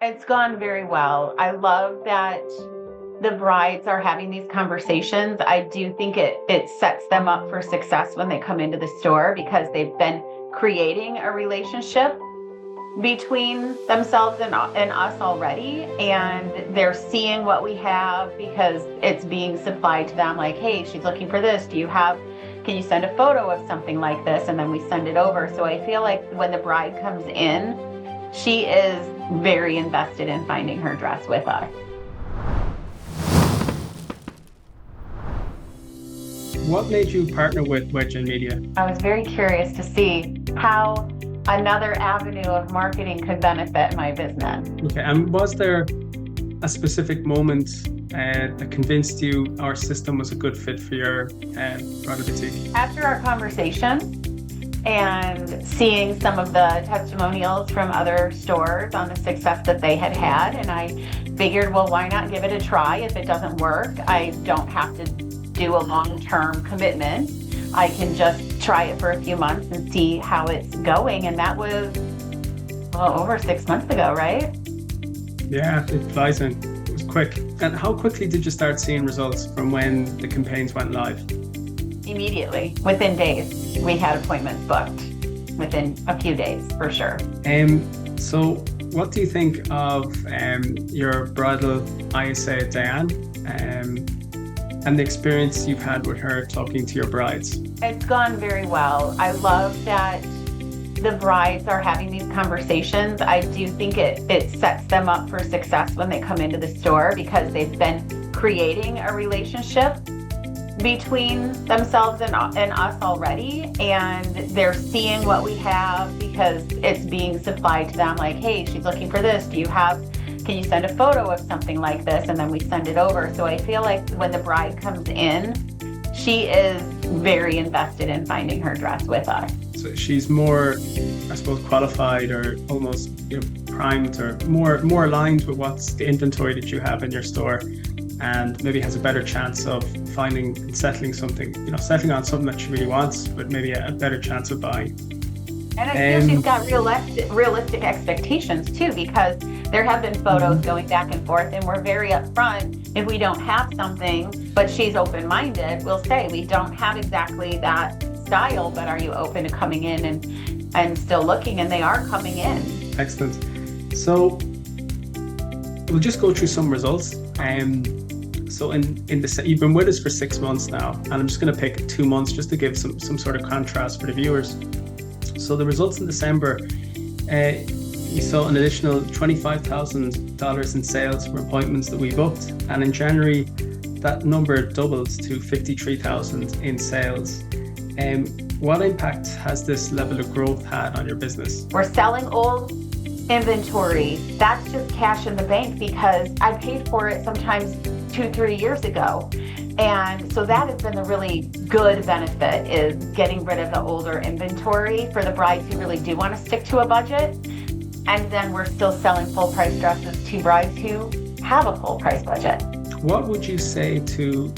It's gone very well. I love that the brides are having these conversations. I do think it sets them up for success when they come into the store because they've been creating a relationship between themselves and us already, and they're seeing what we have because it's being supplied to them like, hey, she's looking for this. Can you send a photo of something like this? And then we send it over. So I feel like when the bride comes in, she is very invested in finding her dress with us. What made you partner with WedGen Media? I was very curious to see how another avenue of marketing could benefit my business. Okay, and was there a specific moment that convinced you our system was a good fit for your bridal boutique? After our conversation and seeing some of the testimonials from other stores on the success that they had had, and I figured, well, why not give it a try? If it doesn't work, I don't have to do a long-term commitment. I can just try it for a few months and see how it's going. And that was, well, over 6 months ago, right? Yeah, it flies in. It was quick. And how quickly did you start seeing results from when the campaigns went live? Immediately, within days. We had appointments booked within a few days, for sure. So what do you think of your bridal ISA, Diane, and the experience you've had with her talking to your brides? It's gone very well. I love that the brides are having these conversations. I do think it sets them up for success when they come into the store because they've been creating a relationship between themselves and us already, and they're seeing what we have because it's being supplied to them like, hey, she's looking for this. Can you send a photo of something like this? And then we send it over. So I feel like when the bride comes in, she is very invested in finding her dress with us. So she's more, I suppose, qualified or almost primed or more aligned with what's the inventory that you have in your store, and maybe has a better chance of finding and settling on something that she really wants, but maybe a better chance of buying. And I feel she's got realistic expectations too, because there have been photos going back and forth, and we're very upfront. If we don't have something, but she's open-minded, we'll say we don't have exactly that style, but are you open to coming in and still looking? And they are coming in. Excellent. So we'll just go through some results. So you've been with us for 6 months now, and I'm just going to pick 2 months just to give some sort of contrast for the viewers. So the results in December, we saw an additional $25,000 in sales from appointments that we booked, and in January that number doubled to $53,000 in sales. What impact has this level of growth had on your business? We're selling old inventory. That's just cash in the bank because I paid for it sometimes 2-3 years ago. And so that has been the really good benefit, is getting rid of the older inventory for the brides who really do want to stick to a budget. And then we're still selling full price dresses to brides who have a full price budget. What would you say to,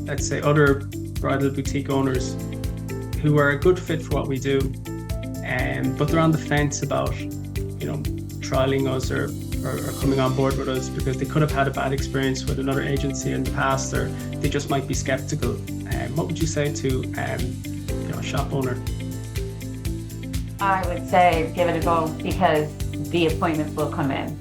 let's say, other bridal boutique owners who are a good fit for what we do, but they're on the fence about, trialing us or coming on board with us because they could have had a bad experience with another agency in the past, or they just might be skeptical? What would you say to a shop owner? I would say give it a go because the appointments will come in.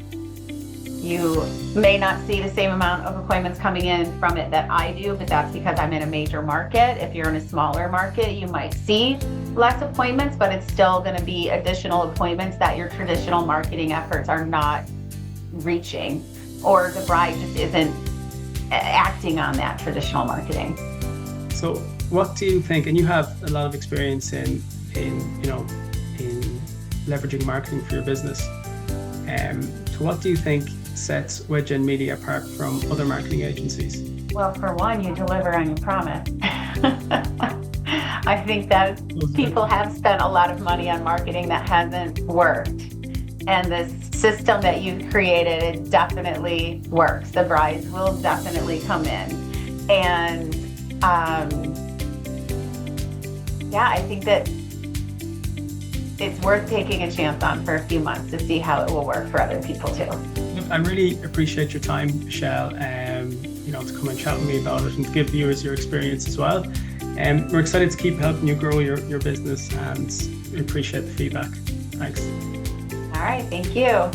You may not see the same amount of appointments coming in from it that I do, but that's because I'm in a major market. If you're in a smaller market, you might see less appointments, but it's still going to be additional appointments that your traditional marketing efforts are not reaching, or the bride just isn't acting on that traditional marketing. So what do you think, and you have a lot of experience in leveraging marketing for your business, so what do you think sets WedGen Media apart from other marketing agencies? Well, for one, you deliver on your promise. I think that people have spent a lot of money on marketing that hasn't worked. And this system that you've created, it definitely works. The brides will definitely come in. And I think that it's worth taking a chance on for a few months to see how it will work for other people too. I really appreciate your time, Michelle, to come and chat with me about it and to give viewers your experience as well. We're excited to keep helping you grow your business, and we appreciate the feedback. Thanks. All right, thank you.